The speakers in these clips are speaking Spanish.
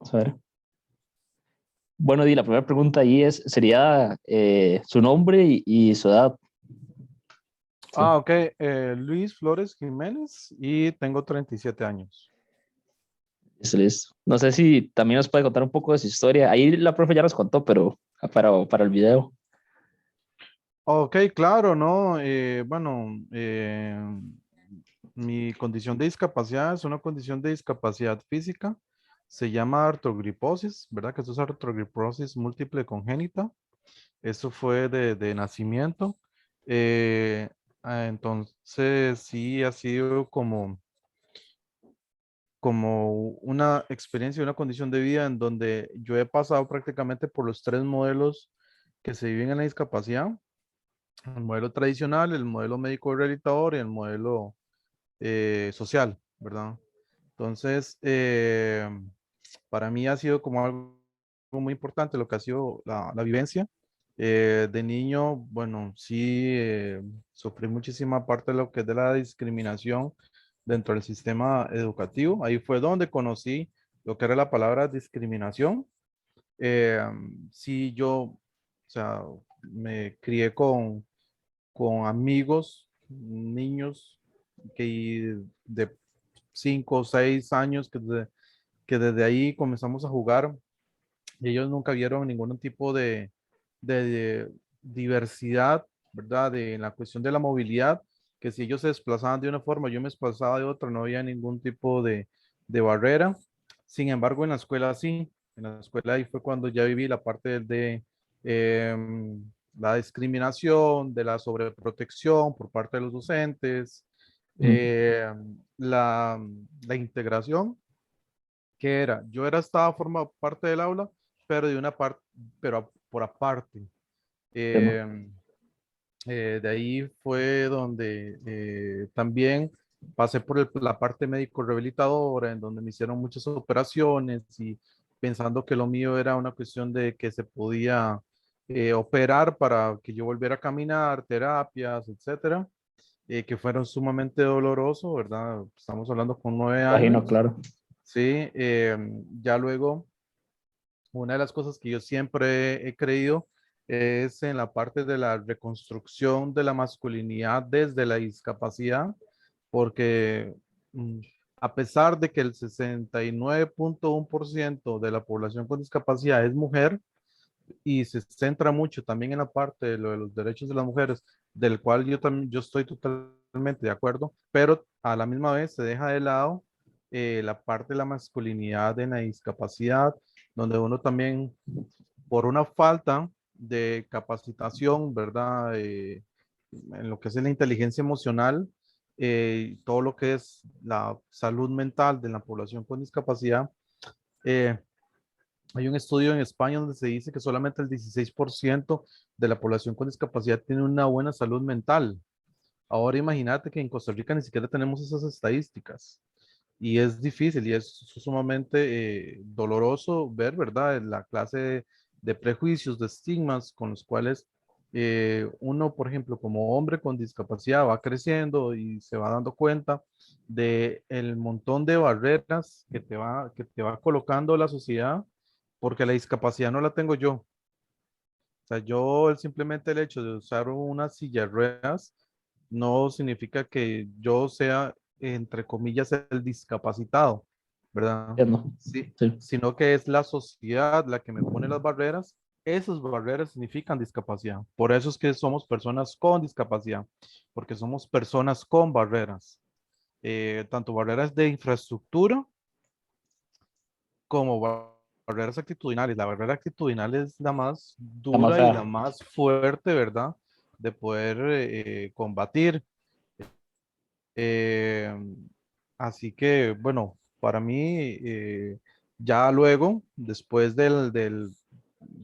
Vamos a ver. Bueno, la primera pregunta ahí sería su nombre y su edad. Sí, Ok. Luis Flores Jiménez y tengo 37 años. eso listo. No sé si también nos puede contar un poco de su historia. Ahí la profe ya nos contó, pero para el video. Ok, claro, ¿no? Bueno, mi condición de discapacidad es una condición de discapacidad física. Se llama artrogriposis, ¿verdad? Que esto es artrogriposis múltiple congénita. Eso fue de nacimiento. Eh, entonces, sí, ha sido como una experiencia, una condición de vida en donde yo he pasado prácticamente por los tres modelos que se viven en la discapacidad. El modelo tradicional, el modelo médico rehabilitador y el modelo social, ¿verdad? Entonces, para mí ha sido como algo muy importante lo que ha sido la vivencia. De niño, bueno, sí, sufrí muchísima parte de lo que es de la discriminación dentro del sistema educativo. Ahí fue donde conocí lo que era la palabra discriminación. Eh, sí, yo, o sea, me crié con amigos, niños de 5 o 6 años que desde ahí comenzamos a jugar y ellos nunca vieron ningún tipo de diversidad, ¿verdad? En la cuestión de la movilidad, que si ellos se desplazaban de una forma, yo me desplazaba de otra, no había ningún tipo de barrera. Sin embargo, en la escuela sí, en la escuela ahí fue cuando ya viví la parte la discriminación, de la sobreprotección por parte de los docentes, Mm. eh, la, la integración que era, estaba formado parte del aula, pero de una parte, pero por aparte. Entiendo. Eh, de ahí fue donde también pasé por la parte médico rehabilitadora, en donde me hicieron muchas operaciones y pensando que lo mío era una cuestión de que se podía operar para que yo volviera a caminar, terapias, etcétera, que fueron sumamente dolorosos, ¿verdad? Estamos hablando con 9 años. Imagino, claro. Sí, ya luego, una de las cosas que yo siempre he creído es en la parte de la reconstrucción de la masculinidad desde la discapacidad, porque mm, a pesar de que el 69.1% de la población con discapacidad es mujer y se centra mucho también en la parte de lo de los derechos de las mujeres, del cual yo también yo estoy totalmente de acuerdo, pero a la misma vez se deja de lado la parte de la masculinidad en la discapacidad, donde uno también, por una falta de capacitación, ¿verdad? En lo que es la inteligencia emocional, todo lo que es la salud mental de la población con discapacidad, eh, hay un estudio en España donde se dice que solamente el 16% de la población con discapacidad tiene una buena salud mental. Ahora imagínate que en Costa Rica ni siquiera tenemos esas estadísticas. Y es difícil y es sumamente doloroso ver, ¿verdad? La clase de prejuicios, de estigmas con los cuales uno, por ejemplo, como hombre con discapacidad va creciendo y se va dando cuenta de el montón de barreras que te va colocando la sociedad, porque la discapacidad no la tengo yo. O sea, simplemente el hecho de usar una silla de ruedas no significa que yo sea, entre comillas, el discapacitado, ¿verdad? Entiendo. Sí, Sí. sino que es la sociedad la que me pone las barreras. Esas barreras significan discapacidad. Por eso es que somos personas con discapacidad, porque somos personas con barreras, tanto barreras de infraestructura como barreras actitudinales. La barrera actitudinal es la más La más dura y la fea. más fuerte, ¿verdad? De poder combatir. Eh, Así que, bueno, para mí, ya luego, después del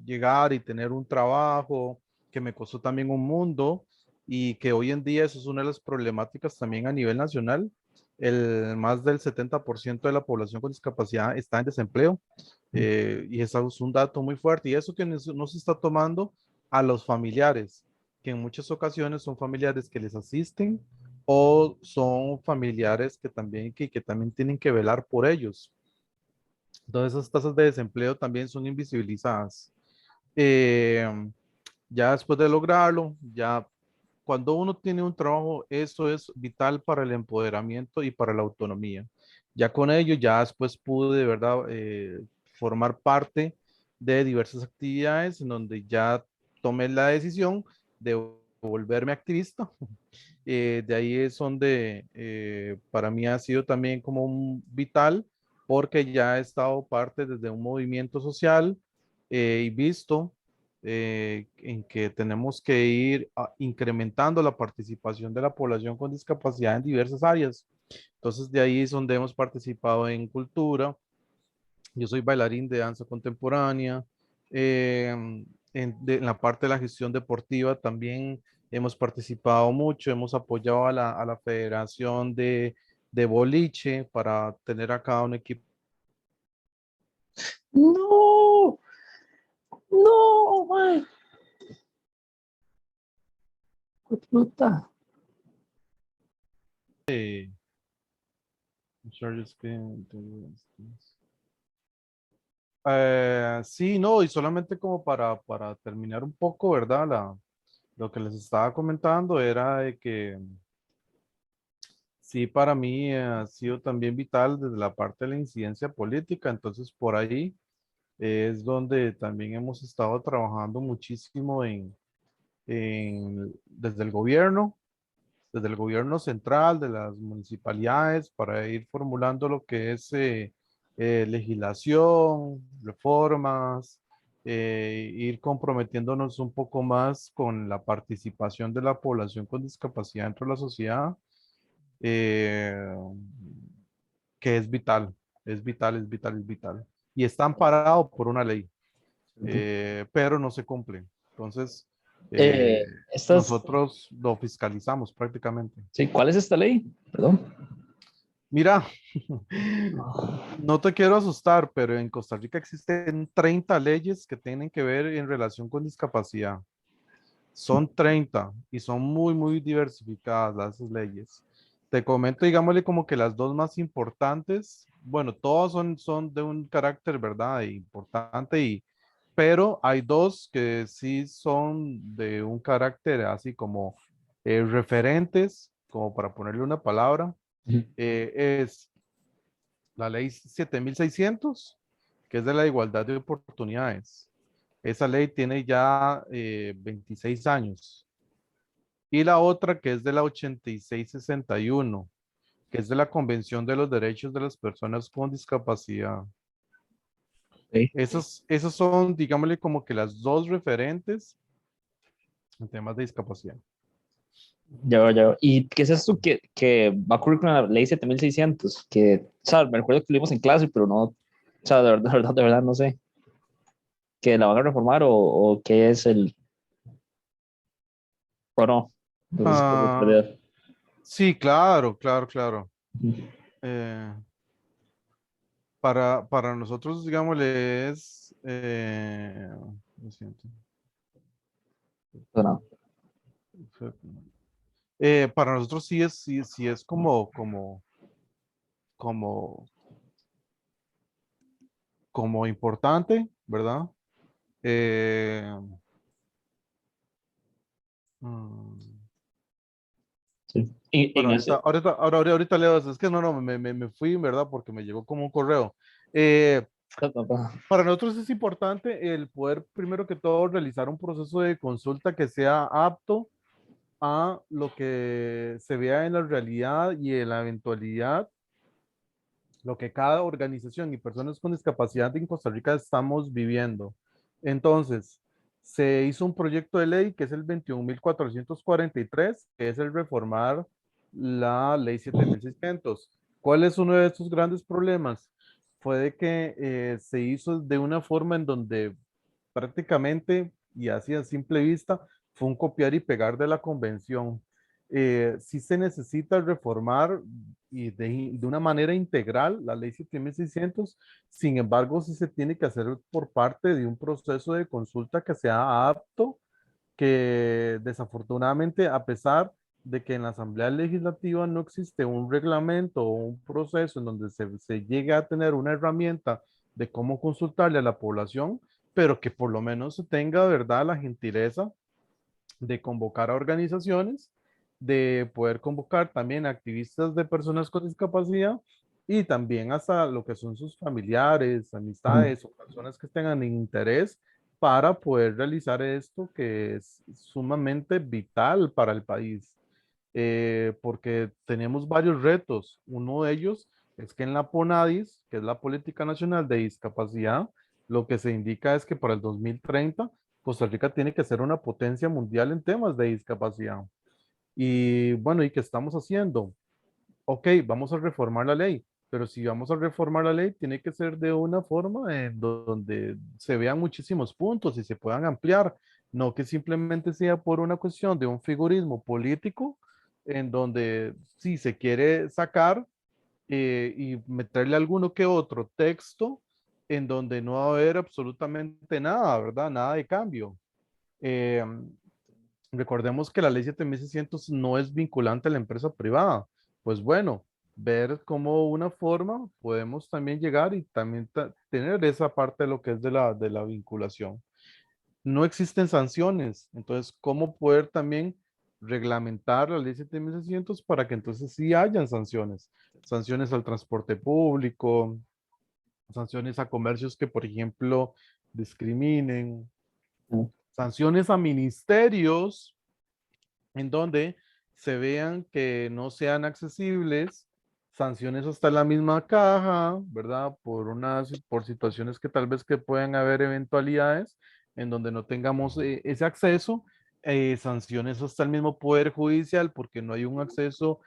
llegar y tener un trabajo que me costó también un mundo y que hoy en día eso es una de las problemáticas también a nivel nacional, más del 70% de la población con discapacidad está en desempleo, y eso es un dato muy fuerte y eso que no se está tomando a los familiares, que en muchas ocasiones son familiares que les asisten o son familiares que también tienen que velar por ellos. Entonces esas tasas de desempleo también son invisibilizadas. Eh, ya después de lograrlo, ya cuando uno tiene un trabajo, eso es vital para el empoderamiento y para la autonomía. Ya con ello, ya después pude, de verdad, formar parte de diversas actividades en donde ya tomé la decisión de volverme activista. De ahí es donde para mí ha sido también como un vital, porque ya he estado parte desde un movimiento social y visto en que tenemos que ir incrementando la participación de la población con discapacidad en diversas áreas. Entonces, de ahí es donde hemos participado en cultura. Yo soy bailarín de danza contemporánea. En la parte de la gestión deportiva también hemos participado mucho, hemos apoyado a la Federación de Boliche para tener acá un equipo. No, no, man. Qué puta. Sí, no, y solamente como para terminar un poco, ¿verdad? Lo que les estaba comentando era de que sí, para mí ha sido también vital desde la parte de la incidencia política, entonces por ahí es donde también hemos estado trabajando muchísimo desde el gobierno central, de las municipalidades, para ir formulando lo que es legislación, reformas, ir comprometiéndonos un poco más con la participación de la población con discapacidad dentro de la sociedad, eh, que es vital, es vital, es vital, es vital. Y está amparado por una ley, pero no se cumple. Entonces, Eh, eh, estas, nosotros lo fiscalizamos prácticamente. sí, ¿cuál es esta ley? Perdón. Mira, no te quiero asustar, pero en Costa Rica existen 30 leyes que tienen que ver en relación con discapacidad. Son 30 y son muy, muy diversificadas las leyes. Te comento, digámosle como que las dos más importantes, bueno, todas son de un carácter, ¿verdad? Importante, pero hay dos que sí son de un carácter así como referentes, como para ponerle una palabra. Es la ley 7600, que es de la igualdad de oportunidades. Esa ley tiene ya 26 años. Y la otra que es de la 8661, que es de la Convención de los Derechos de las Personas con Discapacidad. Sí. Esos son, digámosle, como que las dos referentes en temas de discapacidad. Ya, ya. ¿Y qué es esto que va a ocurrir con la ley 7600? Que, o sea, me recuerdo que lo vimos en clase, pero no, o sea, de verdad, no sé. ¿Que la van a reformar o qué es el, o no? Entonces, por Ah, perder. sí, claro, claro, claro. Eh, para nosotros, digámosle, es... lo siento. No. Para nosotros sí es como, como importante, ¿verdad? Eh, mm, Sí. Y bueno, en ese, ahorita leo eso. Es que no, me fui, ¿verdad? Porque me llegó como un correo. Eh, para nosotros es importante el poder, primero que todo, realizar un proceso de consulta que sea apto a lo que se vea en la realidad y en la eventualidad, lo que cada organización y personas con discapacidad en Costa Rica estamos viviendo. Entonces, se hizo un proyecto de ley que es el 21.443, que es el reformar la ley 7.600. ¿Cuál es uno de estos grandes problemas? Fue de que se hizo de una forma en donde prácticamente, y así a simple vista, fue un copiar y pegar de la convención. Sí se necesita reformar y de una manera integral la ley 7600. Sin embargo, sí se tiene que hacer por parte de un proceso de consulta que sea apto, que desafortunadamente, a pesar de que en la Asamblea Legislativa no existe un reglamento o un proceso en donde se llegue a tener una herramienta de cómo consultarle a la población, pero que por lo menos se tenga, ¿verdad?, la gentileza de convocar a organizaciones, de poder convocar también a activistas de personas con discapacidad y también hasta lo que son sus familiares, Ujú. amistades o personas que tengan interés para poder realizar esto que es sumamente vital para el país. Porque tenemos varios retos. Uno de ellos es que en la PONADIS, que es la Política Nacional de Discapacidad, lo que se indica es que para el 2030 Costa Rica tiene que ser una potencia mundial en temas de discapacidad. Y bueno, ¿y qué estamos haciendo? Ok, vamos a reformar la ley, pero si vamos a reformar la ley, tiene que ser de una forma en donde se vean muchísimos puntos y se puedan ampliar, no que simplemente sea por una cuestión de un figurismo político, en donde si se quiere sacar y meterle alguno que otro texto, en donde no va a haber absolutamente nada, ¿verdad? Nada de cambio. Eh, Recordemos que la ley 7600 no es vinculante a la empresa privada. Pues bueno, ver cómo una forma podemos también llegar y también tener esa parte de lo que es de la vinculación. No existen sanciones, entonces, ¿cómo poder también reglamentar la ley 7600 para que entonces sí hayan sanciones? Sanciones al transporte público, sanciones a comercios que, por ejemplo, discriminen, sanciones a ministerios en donde se vean que no sean accesibles, sanciones hasta la misma caja, ¿verdad? Por situaciones que tal vez que puedan haber eventualidades en donde no tengamos ese acceso, sanciones hasta el mismo Poder Judicial porque no hay un acceso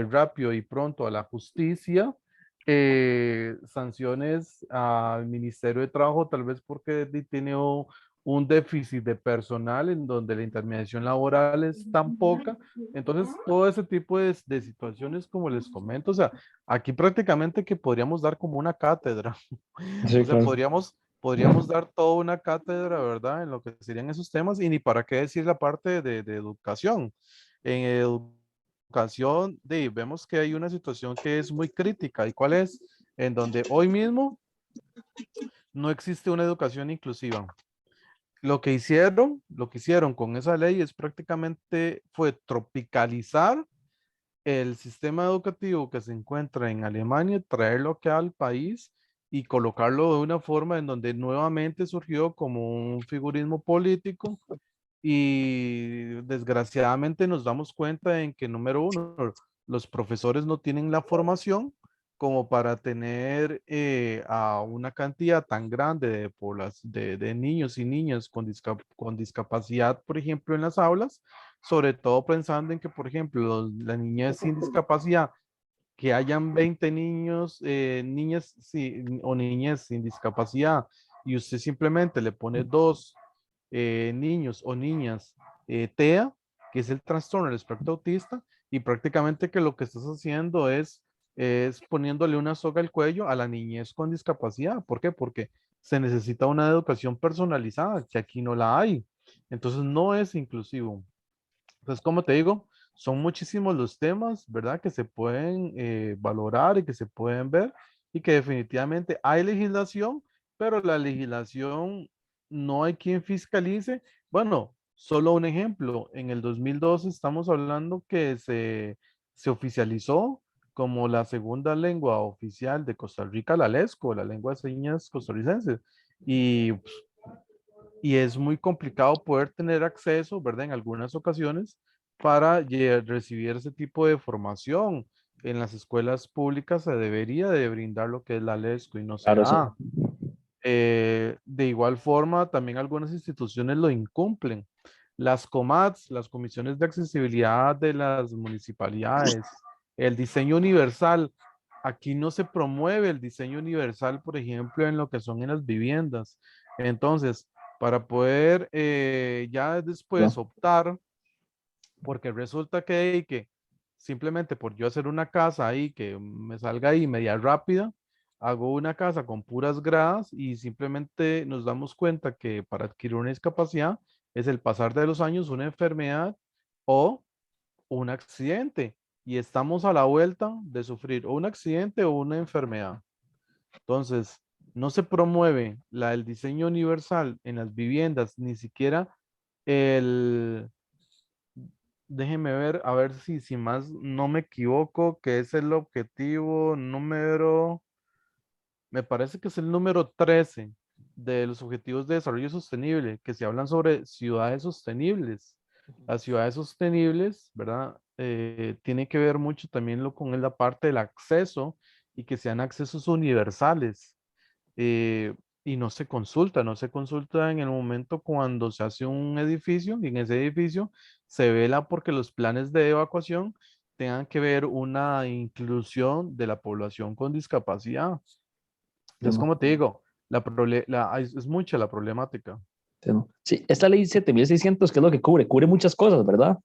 rápido y pronto a la justicia, sanciones al Ministerio de Trabajo tal vez porque tiene un déficit de personal en donde la intermediación laboral es tan poca. Entonces, todo ese tipo de situaciones, como les comento, o sea, aquí prácticamente que podríamos dar como una cátedra, o Sí, sea, claro. podríamos dar toda una cátedra, ¿verdad? En lo que serían esos temas y ni para qué decir la parte de educación. En educación, vemos que hay una situación que es muy crítica. ¿Y cuál es? En donde hoy mismo no existe una educación inclusiva. Lo que hicieron con esa ley es prácticamente fue tropicalizar el sistema educativo que se encuentra en Alemania, traerlo acá al país y colocarlo de una forma en donde nuevamente surgió como un figurismo político y desgraciadamente nos damos cuenta en que, número uno, los profesores no tienen la formación como para tener a una cantidad tan grande de niños y niñas con discapacidad, por ejemplo, en las aulas, sobre todo pensando en que, por ejemplo, la niñez sin discapacidad, que hayan 20 niños, niñas o niñas sin discapacidad y usted simplemente le pone dos niños o niñas TEA, que es el trastorno del espectro autista, y prácticamente que lo que estás haciendo es poniéndole una soga al cuello a la niñez con discapacidad. ¿Por qué? Porque se necesita una educación personalizada, que aquí no la hay. Entonces no es inclusivo. Entonces, como te digo, son muchísimos los temas, ¿verdad? Que se pueden valorar y que se pueden ver y que definitivamente hay legislación, pero la legislación no hay quien fiscalice. Bueno, solo un ejemplo, en el 2012 estamos hablando que se oficializó como la segunda lengua oficial de Costa Rica, la LESCO, la lengua de señas costarricense. Y y es muy complicado poder tener acceso, ¿verdad? En algunas ocasiones para recibir ese tipo de formación. En las escuelas públicas se debería de brindar lo que es la LESCO y no se Claro, sí. da. De igual forma, también algunas instituciones lo incumplen. Las COMATS, las comisiones de accesibilidad de las municipalidades, el diseño universal. Aquí no se promueve el diseño universal, por ejemplo, en lo que son en las viviendas. Entonces, para poder ya después Claro. optar, porque resulta que simplemente por yo hacer una casa ahí que me salga ahí media rápida, hago una casa con puras gradas y simplemente nos damos cuenta que para adquirir una discapacidad es el pasar de los años, una enfermedad o un accidente y estamos a la vuelta de sufrir o un accidente o una enfermedad. Entonces, no se promueve el diseño universal en las viviendas, ni siquiera el, déjeme ver, a ver si más no me equivoco, que es el objetivo número, me parece que es el número 13 de los Objetivos de Desarrollo Sostenible, que se hablan sobre ciudades sostenibles. Las ciudades sostenibles, ¿verdad? Tiene que ver mucho también con la parte del acceso y que sean accesos universales. eh, y no se consulta en el momento cuando se hace un edificio y en ese edificio se vela porque los planes de evacuación tengan que ver una inclusión de la población con discapacidad. Entonces, Entiendo, como te digo, es mucha la problemática. entiendo. Sí, esta ley 7600, ¿qué es lo que cubre? Cubre muchas cosas, ¿verdad?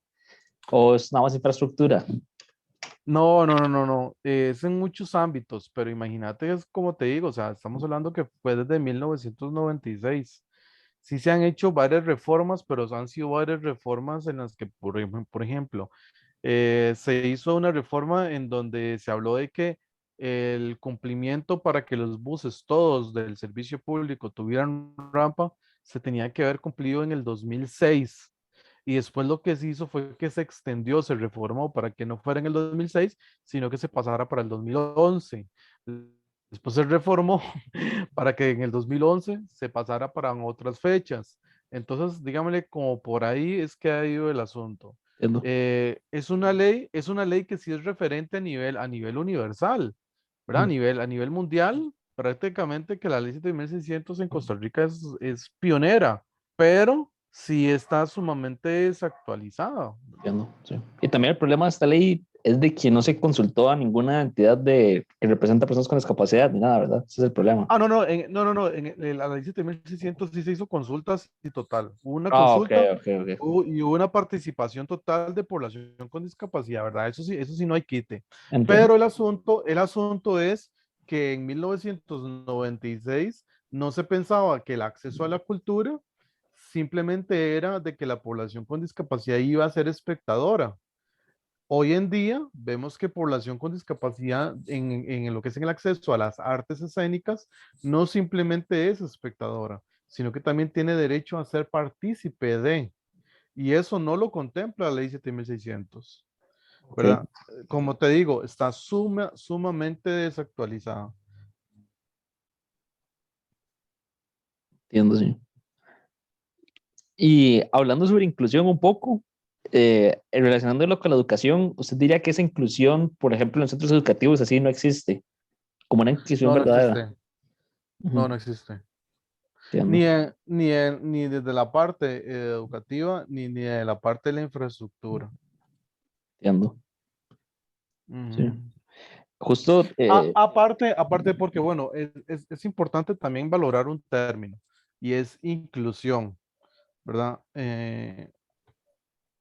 ¿O es nada más infraestructura? No, no, no, no, no. Es en muchos ámbitos, pero imagínate, es como te digo, o sea, estamos hablando que fue desde 1996. Sí se han hecho varias reformas, pero han sido varias reformas en las que, por ejemplo, se hizo una reforma en donde se habló de que el cumplimiento para que los buses todos del servicio público tuvieran rampa se tenía que haber cumplido en el 2006. Y después lo que se hizo fue que se extendió, se reformó para que no fuera en el 2006, sino que se pasara para el 2011. Después se reformó para que en el 2011 se pasara para otras fechas. Entonces, dígamele, como por ahí es que ha ido el asunto. Entiendo. Es una ley que sí es referente a nivel universal, ¿verdad? Ujú. A nivel mundial, prácticamente que la ley 7600 en Costa Rica es pionera, pero sí está sumamente desactualizada. Entiendo, sí. Y también el problema de esta ley es de que no se consultó a ninguna entidad que representa a personas con discapacidad ni nada, ¿verdad? Ese es el problema. Ah, no, no, no, en la ley 7600 sí se hizo consultas y total. Hubo una Ah, ok, consulta ok, ok. y hubo una participación total de población con discapacidad, ¿verdad? Eso sí no hay quite. Entiendo. Pero el asunto es que en 1996 no se pensaba que el acceso a la cultura simplemente era de que la población con discapacidad iba a ser espectadora. Hoy en día vemos que población con discapacidad en lo que es en el acceso a las artes escénicas no simplemente es espectadora, sino que también tiene derecho a ser partícipe de, y eso no lo contempla la ley 7600, Ok, ¿verdad? Como te digo, está sumamente desactualizada. entiendo, sí. Y hablando sobre inclusión un poco, relacionándolo con la educación, ¿usted diría que esa inclusión, por ejemplo, en los centros educativos así no existe? Como una inclusión No, no verdadera. existe. No, Ujú, no existe. entiendo, Ni desde la parte educativa, ni de la parte de la infraestructura. entiendo. Sí. Ujú. Justo, Aparte porque, bueno, es importante también valorar un término y es inclusión, ¿verdad?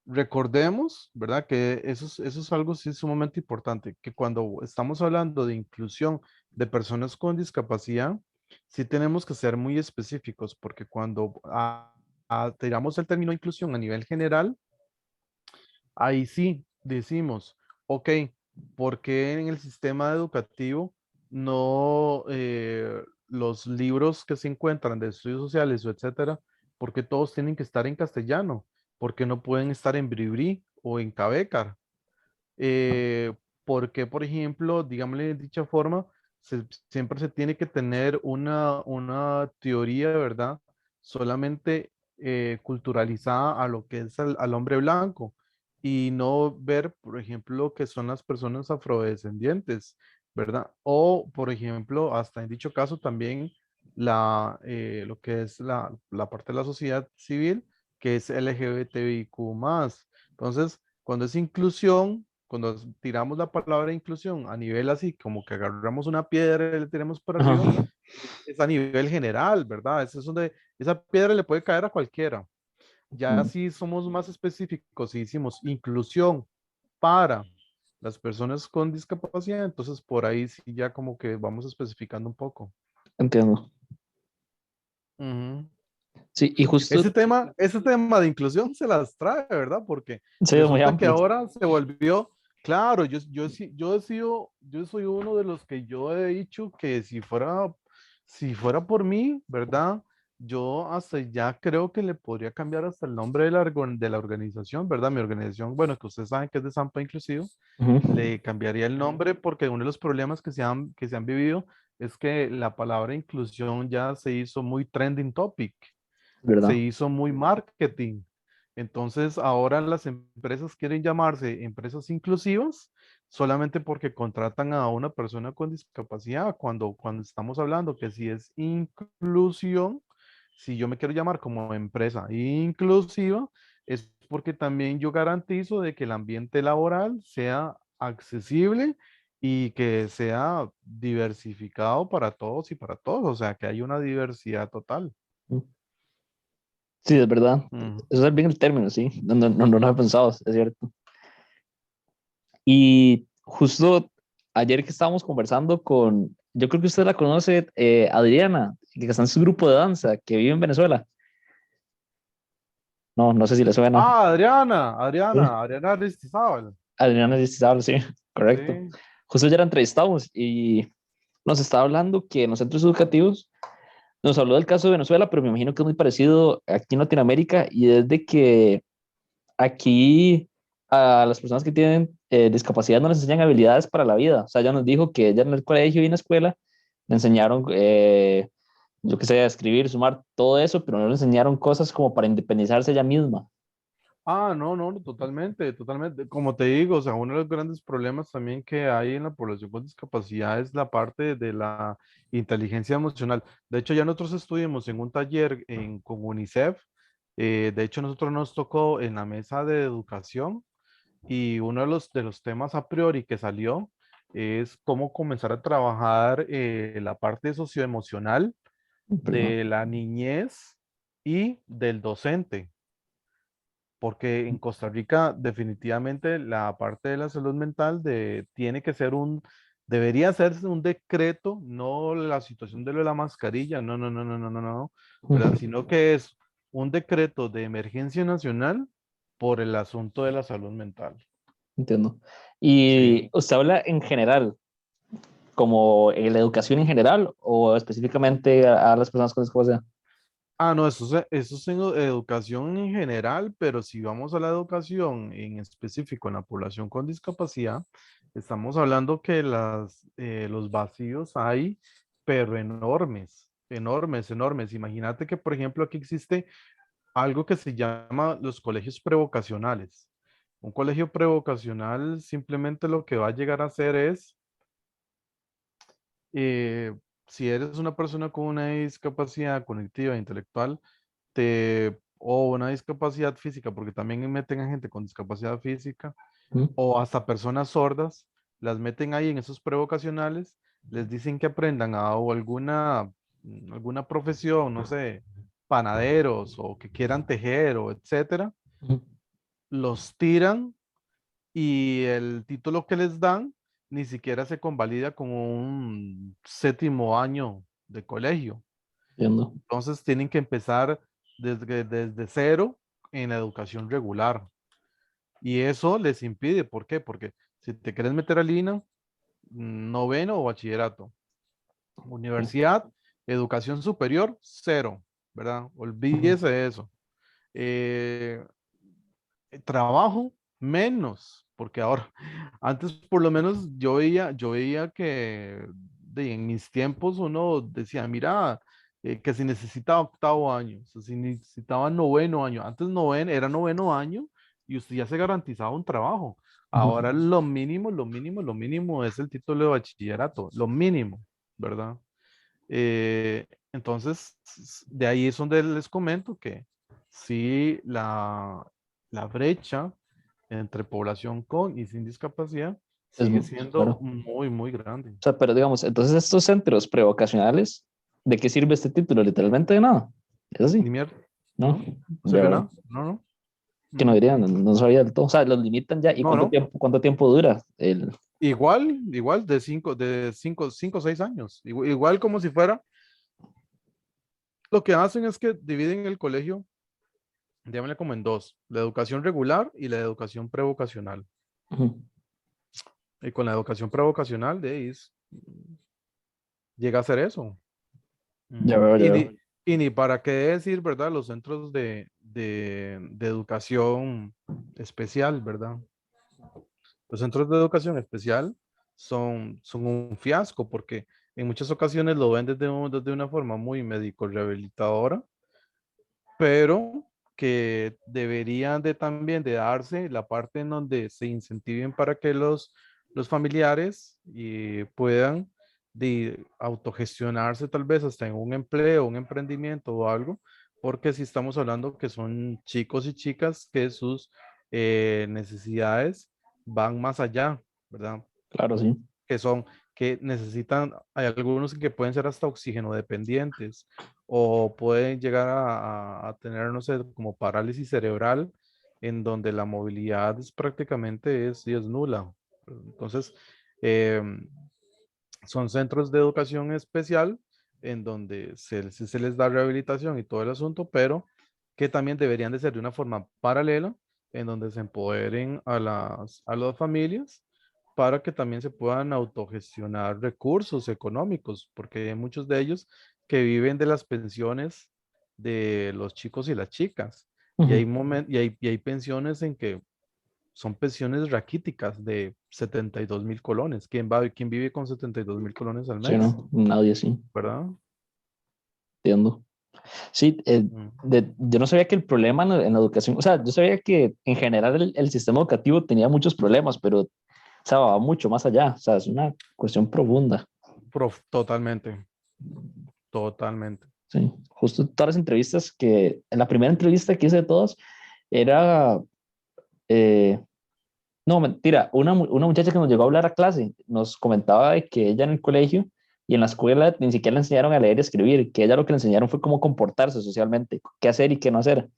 Recordemos, ¿verdad? Que eso es algo sí sumamente importante, que cuando estamos hablando de inclusión de personas con discapacidad, sí tenemos que ser muy específicos, porque cuando tiramos el término inclusión a nivel general, ahí sí decimos, ok, ¿por qué en el sistema educativo no los libros que se encuentran de estudios sociales o etcétera, por qué todos tienen que estar en castellano? ¿Por qué no pueden estar en Bribri o en Cabecar? Eh, ¿Por qué, por ejemplo, digámosle de dicha forma, siempre se tiene que tener una teoría, ¿verdad? Solamente culturalizada a lo que es al hombre blanco y no ver, por ejemplo, que son las personas afrodescendientes, ¿verdad? O, por ejemplo, hasta en dicho caso también lo que es la parte de la sociedad civil, que es LGBTIQ+. Entonces, cuando es inclusión, cuando tiramos la palabra inclusión a nivel así, como que agarramos una piedra y le tiramos para ajá, arriba, es a nivel general, ¿verdad? Es donde esa piedra le puede caer a cualquiera. Ya si somos más específicos y hicimos inclusión para las personas con discapacidad, entonces por ahí sí ya como que vamos especificando un poco. entiendo. Ujú. Sí, y justo, Ese tema de inclusión se las trae, ¿verdad? Porque sí, es muy resulta que amplio. ahora se volvió, claro, yo soy uno de los que yo he dicho que si fuera por mí, ¿verdad? Yo hasta ya creo que le podría cambiar hasta el nombre de la organización, ¿verdad? Mi organización, bueno, que ustedes saben que es de Zampa Inclusivo, Ujú, le cambiaría el nombre porque uno de los problemas que se han vivido es que la palabra inclusión ya se hizo muy trending topic, se ¿verdad? hizo muy marketing. Entonces ahora las empresas quieren llamarse empresas inclusivas solamente porque contratan a una persona con discapacidad. Cuando estamos hablando que si es inclusión, si yo me quiero llamar como empresa inclusiva, es porque también yo garantizo de que el ambiente laboral sea accesible y que sea diversificado para todos y para todos, o sea, que hay una diversidad total. Sí, es verdad. Ujú. Eso es bien el término, sí. No lo he pensado, es cierto. Y justo ayer que estábamos conversando con, yo creo que usted la conoce, Adriana, que está en su grupo de danza, que vive en Venezuela. No, no sé si le suena. Ah, Sí. Adriana Aristizábal. Adriana Estizable, sí, correcto. Sí. Justo ya la entrevistamos y nos estaba hablando que en los centros educativos nos habló del caso de Venezuela, pero me imagino que es muy parecido aquí en Latinoamérica y desde que aquí a las personas que tienen discapacidad no les enseñan habilidades para la vida. O sea, ella nos dijo que ella en el colegio y en la escuela le enseñaron, yo qué sé, a escribir, sumar, todo eso, pero no le enseñaron cosas como para independizarse ella misma. Ah, no, totalmente, totalmente. Como te digo, o sea, uno de los grandes problemas también que hay en la población con discapacidad es la parte de la inteligencia emocional. De hecho, ya nosotros estuvimos en un taller con UNICEF. De hecho, nosotros nos tocó en la mesa de educación y uno de los temas a priori que salió es cómo comenzar a trabajar la parte socioemocional Perdón. de la niñez y del docente, porque en Costa Rica definitivamente la parte de la salud mental tiene que ser debería hacerse un decreto, no la situación de lo de la mascarilla, no, ¿verdad? Sino que es un decreto de emergencia nacional por el asunto de la salud mental. Entiendo. Sí. Y usted habla en general, como en la educación en general o específicamente a las personas con discapacidad. Ah, no, eso es en educación en general, pero si vamos a la educación en específico en la población con discapacidad, estamos hablando que los vacíos hay, pero enormes, enormes, enormes. Imagínate que, por ejemplo, aquí existe algo que se llama los colegios prevocacionales. Un colegio prevocacional simplemente lo que va a llegar a hacer es eh, si eres una persona con una discapacidad cognitiva e intelectual, o una discapacidad física, porque también meten a gente con discapacidad física, Ujú, o hasta personas sordas, las meten ahí en esos prevocacionales, les dicen que aprendan o alguna profesión, no sé, panaderos o que quieran tejer o etcétera, ujú, los tiran y el título que les dan ni siquiera se convalida como un séptimo año de colegio. entiendo. Entonces tienen que empezar desde cero en la educación regular. Y eso les impide, ¿por qué? Porque si te quieres meter al INA, noveno o bachillerato, universidad, educación superior, cero, ¿verdad? Ujú, Olvídese de eso. Eh, trabajo menos, porque ahora, antes por lo menos yo veía que en mis tiempos uno decía, mira, que si necesitaba octavo año, o sea, si necesitaba noveno año, antes era noveno año y usted ya se garantizaba un trabajo. ujú. Ahora lo mínimo es el título de bachillerato, lo mínimo, ¿verdad? Entonces, de ahí es donde les comento que sí, la brecha entre población con y sin discapacidad Es, sigue siendo claro. muy, muy grande. O sea, pero digamos, entonces estos centros prevocacionales, ¿de qué sirve este título? Literalmente de nada. Es Ni así, mierda, ¿no? no, no Ya, sirve ¿verdad? nada, no. Que no Ujú. dirían, no sabía del todo. O sea, los limitan ya. ¿Y No. cuánto tiempo dura? Igual de 5 o 6 años. Igual como si fuera Lo que hacen es que dividen el colegio, llámale como en dos, la educación regular y la educación prevocacional. Ujú. Y con la educación prevocacional de ahí llega a ser eso. Ya Ujú. veo, ya Y veo. ni para qué decir, ¿verdad? Los centros de educación especial, ¿verdad? Los centros de educación especial son un fiasco porque en muchas ocasiones lo ven desde una forma muy médico rehabilitadora, pero que deberían de también de darse la parte en donde se incentiven para que los familiares puedan de autogestionarse tal vez hasta en un empleo, un emprendimiento o algo, porque si estamos hablando que son chicos y chicas que sus necesidades van más allá, ¿verdad? Claro, sí. Que son, que necesitan, hay algunos que pueden ser hasta oxígeno dependientes o pueden llegar a tener, no sé, como parálisis cerebral, en donde la movilidad es prácticamente sí es nula. Entonces, em, son centros de educación especial en donde se les da rehabilitación y todo el asunto, pero que también deberían de ser de una forma paralela, en donde se empoderen a las familias para que también se puedan autogestionar recursos económicos, porque hay muchos de ellos que viven de las pensiones de los chicos y las chicas. Ujú. Y hay pensiones en que son pensiones raquíticas de 72.000 colones. ¿Quién vive con 72.000 colones al Sí, mes? no, nadie sí, ¿Verdad? entiendo. Sí, Mm. yo no sabía que el problema en la educación, o sea, yo sabía que en general el sistema educativo tenía muchos problemas, pero, o sea, va mucho más allá, o sea, es una cuestión profunda. Totalmente, totalmente. Sí, justo todas las entrevistas en la primera entrevista que hice de todas, era, eh, no, mentira, una muchacha que nos llegó a hablar a clase nos comentaba de que ella en el colegio y en la escuela ni siquiera le enseñaron a leer y escribir, que ella lo que le enseñaron fue cómo comportarse socialmente, qué hacer y qué no hacer.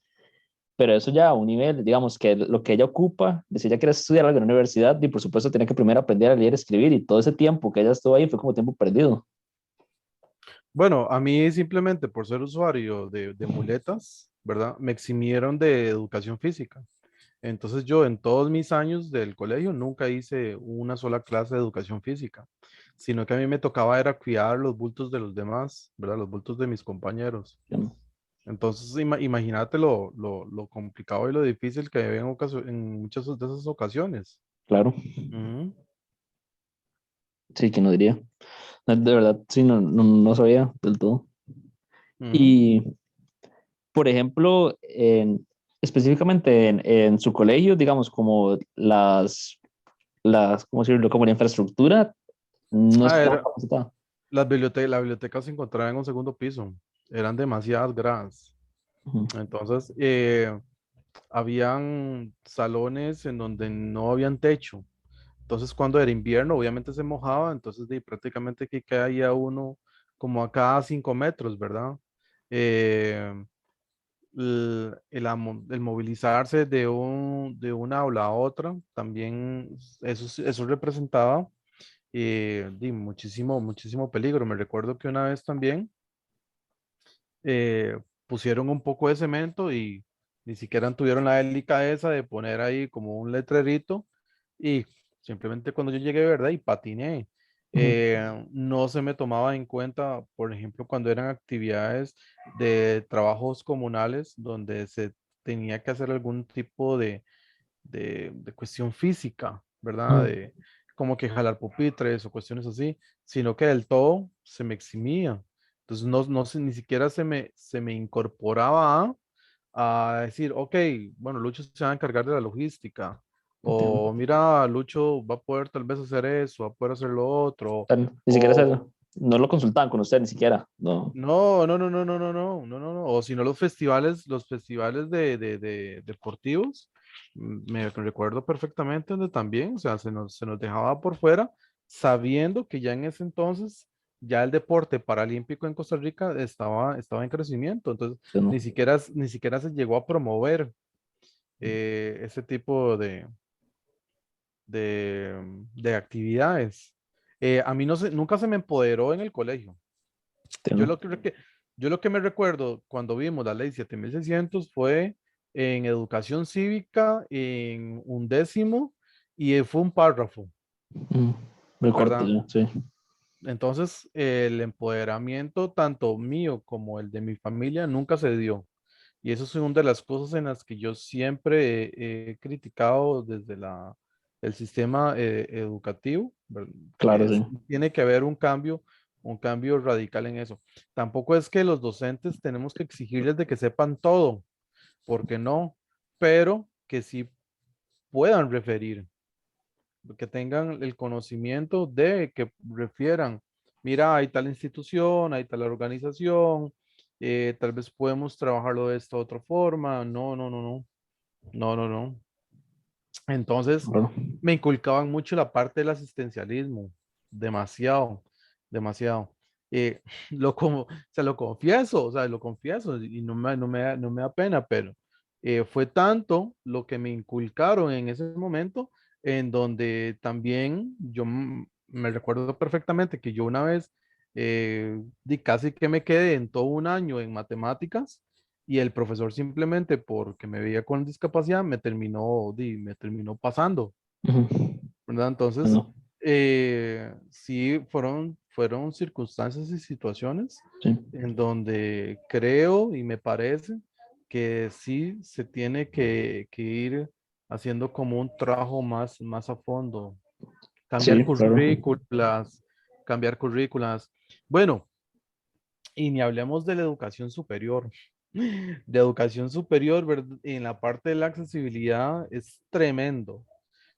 Pero eso ya a un nivel, digamos, que lo que ella ocupa, si ella quiere estudiar algo en la universidad, y por supuesto tiene que primero aprender a leer y escribir, y todo ese tiempo que ella estuvo ahí fue como tiempo perdido. Bueno, a mí simplemente por ser usuario de muletas, ¿verdad? Me eximieron de educación física. Entonces yo en todos mis años del colegio nunca hice una sola clase de educación física, sino que a mí me tocaba era cuidar los bultos de los demás, ¿verdad? Los bultos de mis compañeros. Entonces, imagínate lo complicado y lo difícil que había en muchas de esas ocasiones. Claro, Ujú, sí, que no diría. No, de verdad, sí, no sabía del todo. ujú. Y, por ejemplo, específicamente en su colegio, digamos, como ¿cómo decirlo? Como la infraestructura no Ah, estaba era, capacitada. la biblioteca se encontraba en un segundo piso. Eran demasiadas gradas. Ujú. Entonces, habían salones en donde no habían techo. Entonces, cuando era invierno, obviamente se mojaba. Entonces, prácticamente que caía uno como a cada 5 metros, ¿verdad? Eh, el movilizarse de una aula a otra, también eso representaba muchísimo, muchísimo peligro. Me recuerdo que una vez también pusieron un poco de cemento y ni siquiera tuvieron la delicadeza de poner ahí como un letrerito y simplemente cuando yo llegué, ¿verdad? Y patiné. Ujú. No se me tomaba en cuenta, por ejemplo, cuando eran actividades de trabajos comunales donde se tenía que hacer algún tipo de cuestión física, ¿verdad? Ujú. De como que jalar pupitres o cuestiones así, sino que del todo se me eximía. Entonces ni siquiera se me incorporaba a decir, ok, bueno, Lucho se va a encargar de la logística. Entiendo. O mira, Lucho va a poder tal vez hacer eso, va a poder hacer lo otro. Sea, ni siquiera O no lo consultaban con usted, ni siquiera. No, no, no, no, no, no, no, no, no, no, no. O si no, los festivales de deportivos, me recuerdo perfectamente donde también, o sea, se nos dejaba por fuera, sabiendo que ya en ese entonces, ya el deporte paralímpico en Costa Rica estaba en crecimiento. Entonces, yo no. ni siquiera se llegó a promover ese tipo de actividades. A mí nunca se me empoderó en el colegio. Yo Entiendo. lo creo que Yo lo que me recuerdo cuando vimos la ley 7600 fue en educación cívica, en un décimo, y fue un párrafo, Mm, muy corto, ¿verdad? ya, sí. Entonces, el empoderamiento, tanto mío como el de mi familia, nunca se dio. Y eso es una de las cosas en las que yo siempre he criticado desde el sistema educativo, ¿verdad? Claro, sí. Tiene que haber un cambio radical en eso. Tampoco es que los docentes tenemos que exigirles de que sepan todo, porque no, pero que sí puedan referir, que tengan el conocimiento de que refieran, mira, hay tal institución, hay tal organización, tal vez podemos trabajarlo de esta otra forma. No, no, no, no, no, no, no. Entonces, Claro. me inculcaban mucho la parte del asistencialismo, demasiado, demasiado. O sea, lo confieso y no me da pena, pero fue tanto lo que me inculcaron en ese momento, en donde también me recuerdo perfectamente que yo una vez casi que me quedé en todo un año en matemáticas y el profesor simplemente porque me veía con discapacidad me terminó pasando, Ujú. ¿verdad? Entonces, Bueno, sí fueron circunstancias y situaciones sí. en donde creo y me parece que sí se tiene que ir haciendo como un trabajo más a fondo, cambiar Sí, claro. currículas, cambiar currículas. Bueno, y ni hablemos de la educación superior. De educación superior, en la parte de la accesibilidad es tremendo.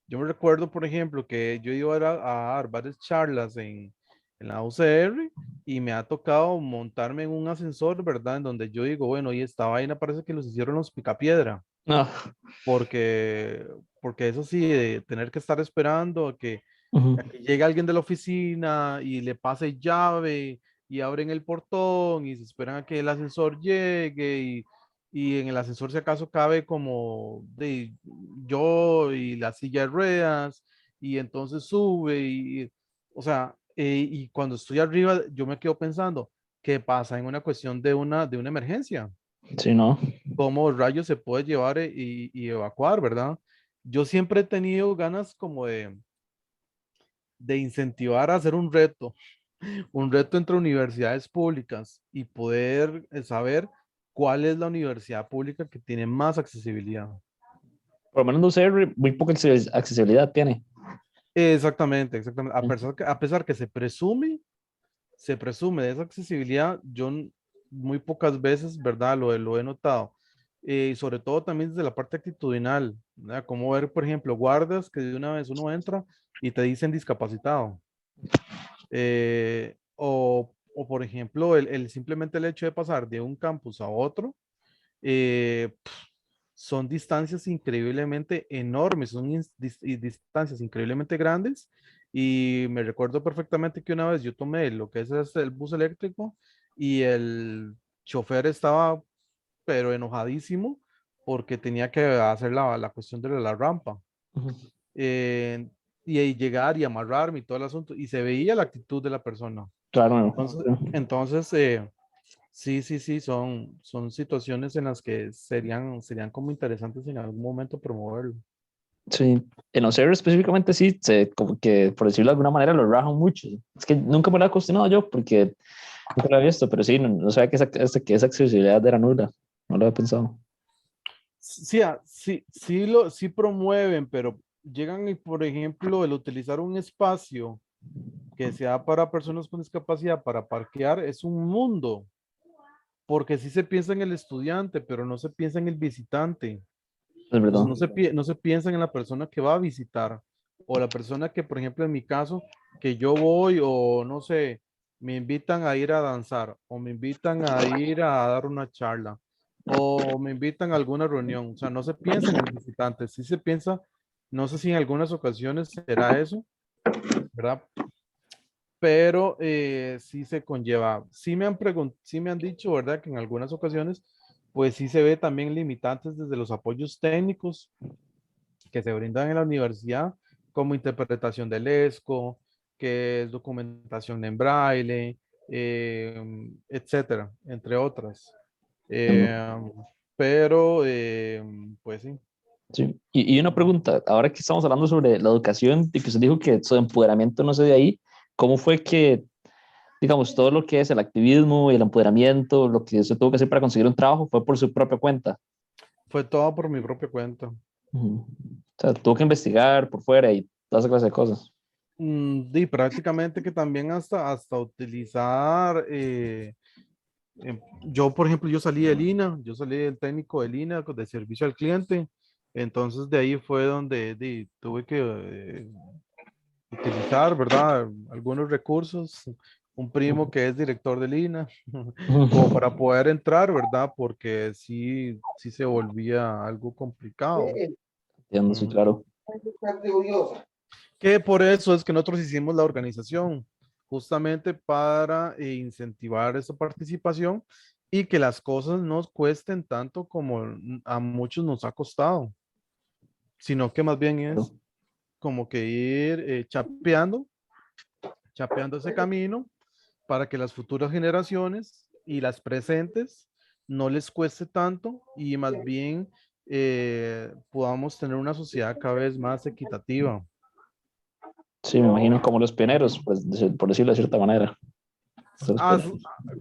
Yo me recuerdo, por ejemplo, que yo iba a dar varias charlas en la UCR y me ha tocado montarme en un ascensor, ¿verdad? En donde yo digo, bueno, y esta vaina parece que los hicieron los Picapiedra, No. porque, porque eso sí, de tener que estar esperando Ujú. a que llegue alguien de la oficina y le pase llave y abren el portón y se esperan a que el ascensor llegue y en el ascensor si acaso cabe como de yo y la silla de ruedas y entonces sube o sea, y cuando estoy arriba yo me quedo pensando, ¿qué pasa en una cuestión de una emergencia? Sí, no. ¿Cómo rayos se puede llevar y evacuar, verdad? Yo siempre he tenido ganas como de incentivar a hacer un reto entre universidades públicas y poder saber cuál es la universidad pública que tiene más accesibilidad. Por lo menos no sé, muy poca accesibilidad tiene. Exactamente, exactamente. Sí. A pesar que se presume de esa accesibilidad, muy pocas veces, ¿verdad? Lo he notado. Y sobre todo también desde la parte actitudinal, ¿verdad? Como ver, por ejemplo, guardas que de una vez uno entra y te dicen discapacitado. O por ejemplo, simplemente el hecho de pasar de un campus a otro, son distancias increíblemente enormes, y distancias increíblemente grandes. Y me recuerdo perfectamente que una vez yo tomé lo que es el bus eléctrico y el chofer estaba, pero enojadísimo porque tenía que hacer la cuestión de la rampa. Ujú. eh, y llegar y amarrarme y todo el asunto. Y se veía la actitud de la persona. Claro, no. Entonces, sí, sí, sí, son situaciones en las que serían como interesantes en algún momento promoverlo. Sí, en OCR específicamente sí, como que por decirlo de alguna manera lo rajan mucho. Es que nunca me lo he cuestionado yo porque nunca lo he visto, pero sí, no sabía que esa accesibilidad era nula. No lo había pensado. Sí, sí promueven, pero llegan y, por ejemplo, el utilizar un espacio que sea para personas con discapacidad para parquear es un mundo, porque sí se piensa en el estudiante, pero no se piensa en el visitante. Es verdad. Entonces no se piensa en la persona que va a visitar o la persona que, por ejemplo, en mi caso, que yo voy o no sé, me invitan a ir a danzar o me invitan a ir a dar una charla o me invitan a alguna reunión. O sea, no se piensa en el visitante, sí se piensa, no sé si en algunas ocasiones será eso, ¿verdad? Pero sí se conlleva, sí me han dicho, ¿verdad? Que en algunas ocasiones, pues sí se ve también limitantes desde los apoyos técnicos que se brindan en la universidad, como interpretación del ESCO, que es documentación en braille, etcétera, entre otras. Eh, pero, pues sí. Sí. Y una pregunta, ahora que estamos hablando sobre la educación, y que usted dijo que su empoderamiento no se de ahí, ¿cómo fue que, digamos, todo lo que es el activismo y el empoderamiento, lo que usted tuvo que hacer para conseguir un trabajo fue por su propia cuenta? Fue todo por mi propia cuenta. Ujú. O sea, tuvo que investigar por fuera y toda esa clase de cosas. Y prácticamente que también hasta utilizar, yo por ejemplo, yo salí del INA, yo salí del técnico del INA de servicio al cliente, entonces de ahí fue donde tuve que utilizar, ¿verdad? Algunos recursos, un primo que es director del INA, como Ujú. para poder entrar, ¿verdad? Porque sí se volvía algo complicado. Entiendo, sí, Ujú. claro. Que por eso es que nosotros hicimos la organización, justamente para incentivar esa participación y que las cosas no cuesten tanto como a muchos nos ha costado, sino que más bien Claro. es como que ir chapeando ese camino para que las futuras generaciones y las presentes no les cueste tanto y más bien podamos tener una sociedad cada vez más equitativa. Sí, me imagino como los pioneros, pues, por decirlo de cierta manera. Los Haz-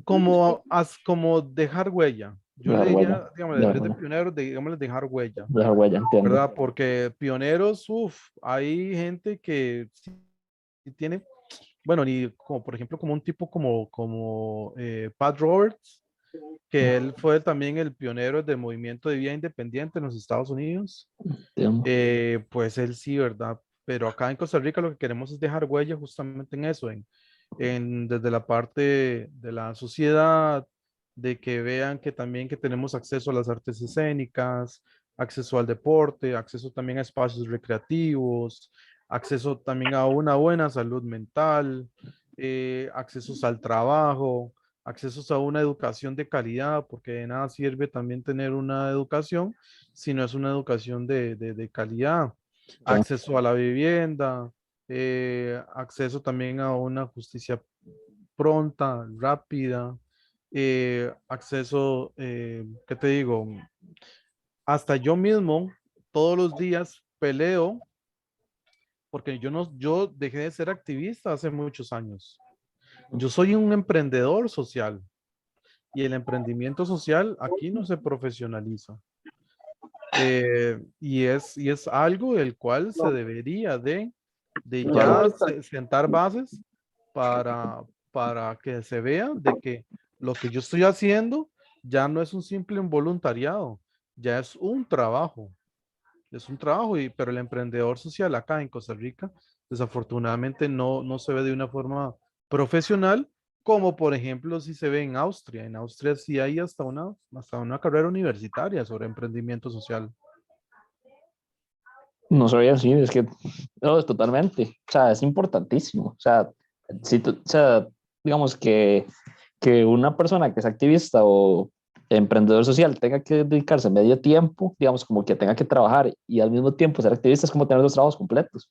pioneros. como dejar huella. Yo le Dejar huella. diría, digamos, en Dejar vez de huella. pioneros, digámosle dejar huella, Dejar huella, entiendo. ¿verdad? Porque pioneros, hay gente que sí tiene, bueno, ni como por ejemplo, como un tipo como Pat Roberts, que él fue también el pionero del movimiento de vida independiente en los Estados Unidos. Entiendo. Pues él sí, ¿verdad? Pero acá en Costa Rica lo que queremos es dejar huella justamente en eso, desde la parte de la sociedad, de que vean que también que tenemos acceso a las artes escénicas, acceso al deporte, acceso también a espacios recreativos, acceso también a una buena salud mental, accesos al trabajo, accesos a una educación de calidad, porque de nada sirve también tener una educación si no es una educación de calidad, Ya. acceso a la vivienda, acceso también a una justicia pronta, rápida, acceso, ¿qué te digo? Hasta yo mismo todos los días peleo porque yo no, yo dejé de ser activista hace muchos años. Yo soy un emprendedor social y el emprendimiento social aquí no se profesionaliza. Y es algo el cual se debería de ya sentar bases para, para que se vea de que lo que yo estoy haciendo ya no es un simple voluntariado, ya es un trabajo, pero el emprendedor social acá en Costa Rica desafortunadamente no se ve de una forma profesional, como por ejemplo si se ve en Austria. En Austria sí hay hasta una carrera universitaria sobre emprendimiento social. No sabía, sí, es que, no, es totalmente, o sea, es importantísimo, o sea, si tú, o sea, digamos que una persona que es activista o emprendedor social tenga que dedicarse medio tiempo, digamos, como que tenga que trabajar y al mismo tiempo ser activista es como tener dos trabajos completos.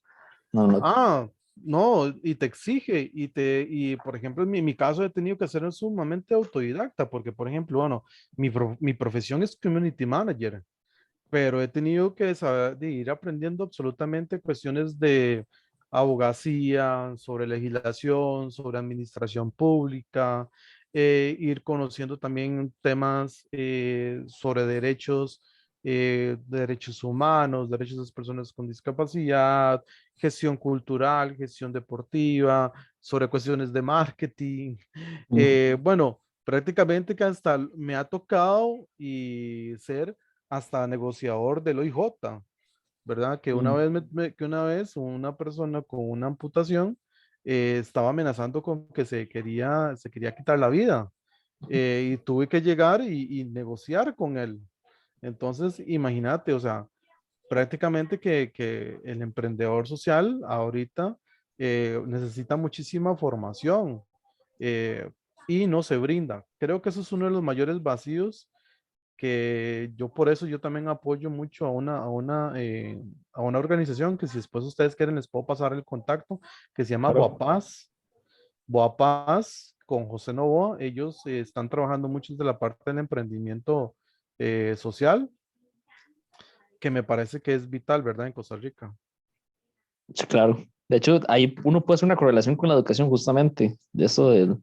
No, no, No, y te exige, y por ejemplo, en mi caso he tenido que ser sumamente autodidacta, porque por ejemplo, bueno, mi profesión es community manager, pero he tenido que saber de ir aprendiendo absolutamente cuestiones de abogacía, sobre legislación, sobre administración pública, ir conociendo también temas sobre derechos humanos, derechos de las personas con discapacidad, gestión cultural, gestión deportiva, sobre cuestiones de marketing. mm, Bueno, prácticamente que hasta me ha tocado y ser hasta negociador del OIJ, ¿verdad? mm, Que una vez una persona con una amputación estaba amenazando con que se quería quitar la vida, y tuve que llegar y negociar con él. Entonces, imagínate, o sea, prácticamente que el emprendedor social ahorita necesita muchísima formación, eh, y no se brinda. Creo que eso es uno de los mayores vacíos que yo por eso yo también apoyo mucho a una organización que si después ustedes quieren les puedo pasar el contacto, que se llama claro. Boapaz, con José Novoa, ellos están trabajando mucho de la parte del emprendimiento social, que me parece que es vital, ¿verdad? En Costa Rica. Sí, claro. De hecho, ahí uno puede hacer una correlación con la educación justamente, de eso del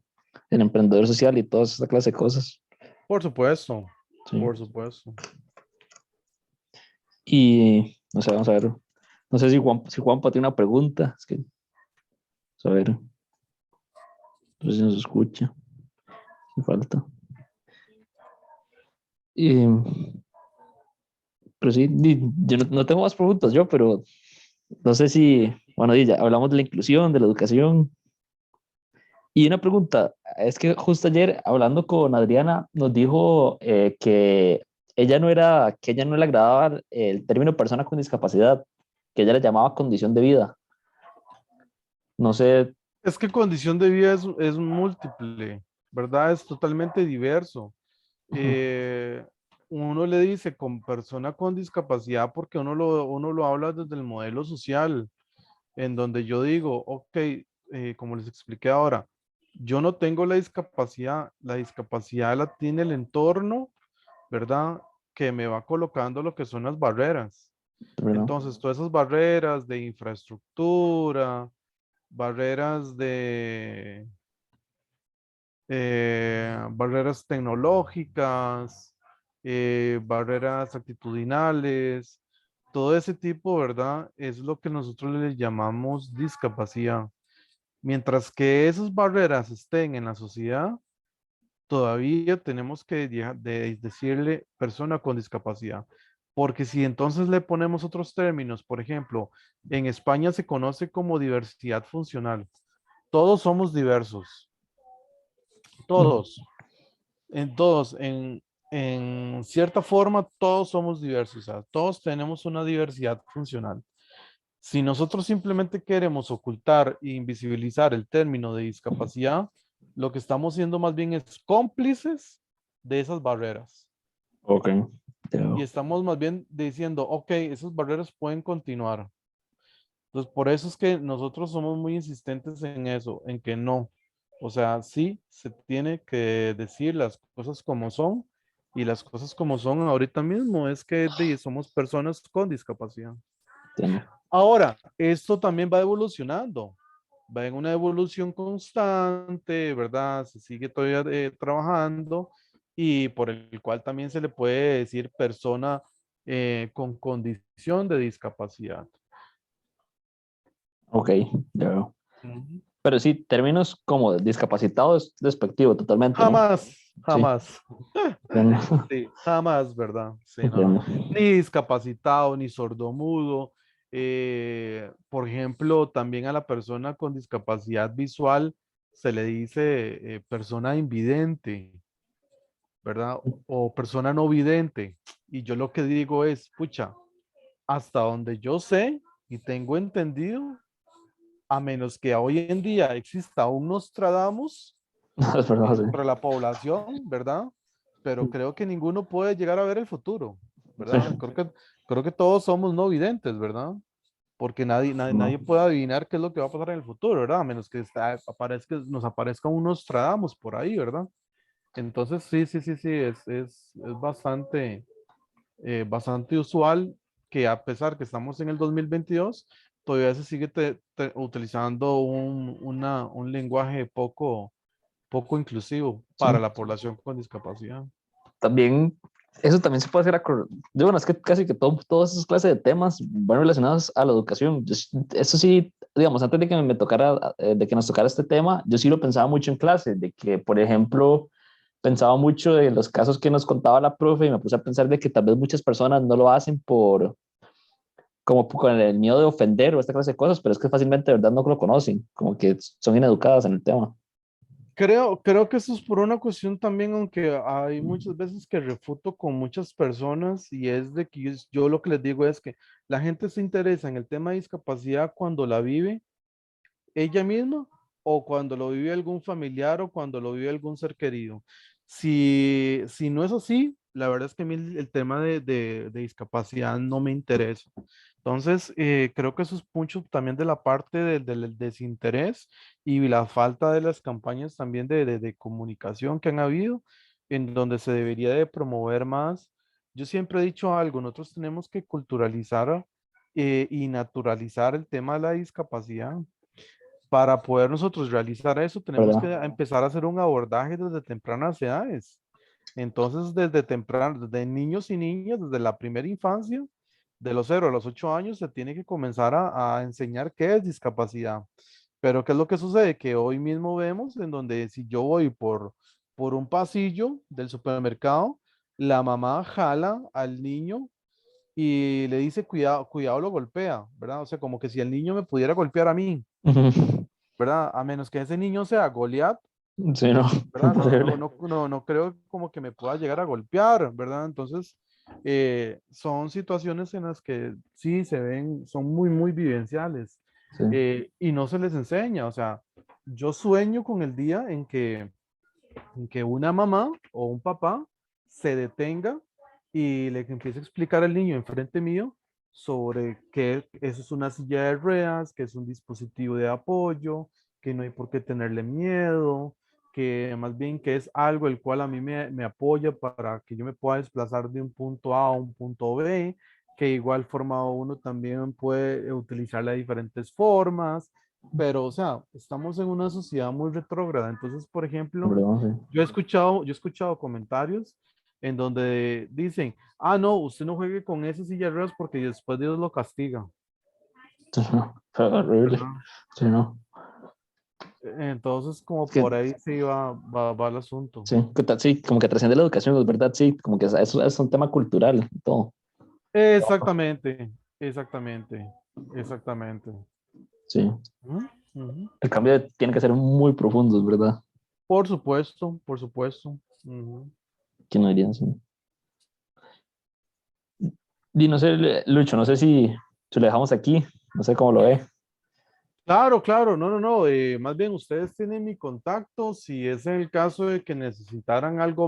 emprendedor social y toda esa clase de cosas. Por supuesto, Sí. por supuesto. Y, no sé, vamos a ver. No sé si Juanpa tiene una pregunta. Es que, vamos a ver, no sé si nos escucha. Si falta. Y, pero sí, yo no tengo más preguntas yo, pero no sé si, bueno, ya hablamos de la inclusión, de la educación. Y una pregunta, es que justo ayer hablando con Adriana nos dijo que ella no le agradaba el término persona con discapacidad, que ella le llamaba condición de vida. No sé. Es que condición de vida es múltiple, ¿verdad? Es totalmente diverso. Ujú. Eh, Uno le dice con persona con discapacidad porque uno lo habla desde el modelo social, en donde yo digo, ok, como les expliqué ahora, yo no tengo la discapacidad la tiene el entorno, ¿verdad? Que me va colocando lo que son las barreras. Bueno, Entonces, todas esas barreras de infraestructura, barreras de barreras tecnológicas, barreras actitudinales, todo ese tipo, ¿verdad? Es lo que nosotros le llamamos discapacidad. Mientras que esas barreras estén en la sociedad, todavía tenemos que decirle persona con discapacidad. Porque si entonces le ponemos otros términos, por ejemplo, en España se conoce como diversidad funcional. Todos somos diversos, ujú. todos. En cierta forma, todos somos diversos, o sea, todos tenemos una diversidad funcional. Si nosotros simplemente queremos ocultar e invisibilizar el término de discapacidad, lo que estamos siendo más bien es cómplices de esas barreras. Ok, Y ya. estamos más bien diciendo, ok, esas barreras pueden continuar. Entonces, por eso es que nosotros somos muy insistentes en eso, en que no. O sea, sí se tiene que decir las cosas como son y las cosas como son ahorita mismo es que somos personas con discapacidad. Entiendo. Ahora, esto también va evolucionando, va en una evolución constante, ¿verdad? Se sigue todavía trabajando y por el cual también se le puede decir persona con condición de discapacidad. Ok, ya veo. Ujú. Pero sí, términos como discapacitado es despectivo totalmente, ¿no? Jamás, Sí, jamás. entiendo. Sí, jamás, ¿verdad? Sí, no, no. Entiendo. Ni discapacitado, ni sordomudo. Por ejemplo, también a la persona con discapacidad visual se le dice persona invidente, ¿verdad? O persona no vidente. Y yo lo que digo es, pucha, hasta donde yo sé y tengo entendido, a menos que hoy en día exista un Nostradamus, Es verdad, entre sí. la población, ¿verdad? Pero creo que ninguno puede llegar a ver el futuro, Sí, ¿verdad? Creo que todos somos no videntes, ¿verdad? Porque nadie no. puede adivinar qué es lo que va a pasar en el futuro, ¿verdad? A menos que nos aparezca unos Nostradamus por ahí, ¿verdad? Entonces, sí, es bastante, bastante usual que a pesar que estamos en el 2022 todavía se sigue utilizando un lenguaje poco inclusivo para Sí. la población con discapacidad. También, eso también se puede hacer. Bueno, es que casi que todas esas clases de temas van relacionados a la educación. Eso sí, digamos, antes de que me tocara, de que nos tocara este tema, yo sí lo pensaba mucho en clase, de que, por ejemplo, pensaba mucho de los casos que nos contaba la profe y me puse a pensar de que tal vez muchas personas no lo hacen como con el miedo de ofender o esta clase de cosas, pero es que fácilmente de verdad no lo conocen, como que son ineducadas en el tema. Creo que eso es por una cuestión también, aunque hay muchas veces que refuto con muchas personas y es de que yo lo que les digo es que la gente se interesa en el tema de discapacidad cuando la vive ella misma o cuando lo vive algún familiar o cuando lo vive algún ser querido. Si no es así, la verdad es que a mí el tema de discapacidad no me interesa. Entonces, creo que eso es mucho también de la parte del desinterés y la falta de las campañas también de comunicación que han habido, en donde se debería de promover más. Yo siempre he dicho algo, nosotros tenemos que culturalizar y naturalizar el tema de la discapacidad. Para poder nosotros realizar eso, tenemos que ¿Verdad? empezar a hacer un abordaje desde tempranas edades. Entonces, desde temprano, desde niños y niñas, desde la primera infancia, de los 0 a los 8 años, se tiene que comenzar a enseñar qué es discapacidad. Pero ¿qué es lo que sucede? Que hoy mismo vemos en donde si yo voy por un pasillo del supermercado, la mamá jala al niño y le dice, cuidado, cuidado, lo golpea, ¿verdad? O sea, como que si el niño me pudiera golpear a mí, ¿verdad? A menos que ese niño sea Goliat, Sí, no, ¿verdad? imposible. No creo como que me pueda llegar a golpear, ¿verdad? Entonces, son situaciones en las que sí se ven, son muy vivenciales Sí. y no se les enseña. O sea, yo sueño con el día en que una mamá o un papá se detenga y le empiece a explicar al niño enfrente mío sobre que eso es una silla de ruedas, que es un dispositivo de apoyo, que no hay por qué tenerle miedo, que más bien que es algo el cual a mí me apoya para que yo me pueda desplazar de un punto A a un punto B, que igual forma uno también puede utilizarla de diferentes formas, pero o sea, estamos en una sociedad muy retrógrada. Entonces, por ejemplo, ¿Verdad? Sí. yo he escuchado comentarios en donde dicen, ah, no, usted no juegue con esas sillas de ruedas porque después Dios lo castiga, Sí, no, fue horrible. ¿verdad? Sí, no. Entonces, como Es que, por ahí sí va el asunto. sí, sí, como que trasciende la educación, es verdad, sí, como que eso es un tema cultural, todo. Exactamente, exactamente, exactamente. Sí, Ujú, ujú. el cambio tiene que ser muy profundo, es verdad. Por supuesto, por supuesto. Ujú. ¿Quién no diría así? Y no sé, Lucho, no sé si lo dejamos aquí, no sé cómo lo ve. Claro, claro, no. Más bien ustedes tienen mi contacto. Si es el caso de que necesitaran algo